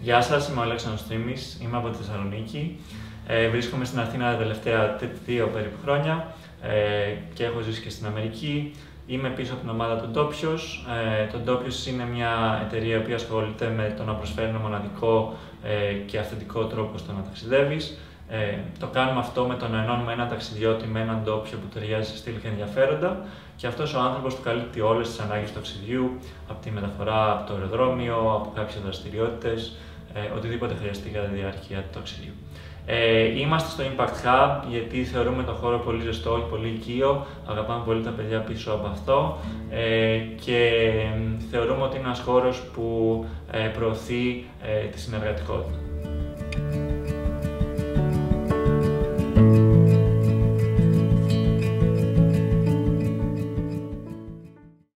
Γεια σας, είμαι ο Αλέξανδρος Τρίμης, είμαι από τη Θεσσαλονίκη. Βρίσκομαι στην Αθήνα τα τελευταία 2 περίπου χρόνια και έχω ζήσει και στην Αμερική. Είμαι πίσω από την ομάδα του Ντόπιος. Το Ντόπιος είναι μια εταιρεία που ασχολείται με το να προσφέρει ένα μοναδικό και αυθεντικό τρόπο στο να ταξιδεύεις. Το κάνουμε αυτό με το να ενώνουμε έναν ταξιδιώτη με έναν ντόπιο που ταιριάζει σε στυλ και ενδιαφέροντα, και αυτός ο άνθρωπος του καλύπτει όλες τις ανάγκες του ταξιδιού, από τη μεταφορά από το αεροδρόμιο, από κάποιες δραστηριότητες, οτιδήποτε χρειαστεί κατά τη διάρκεια του ταξιδιού. Είμαστε στο Impact Hub γιατί θεωρούμε τον χώρο πολύ ζεστό και πολύ οικείο, αγαπάμε πολύ τα παιδιά πίσω από αυτό και θεωρούμε ότι είναι ένας χώρος που προωθεί τη συνεργατικότητα.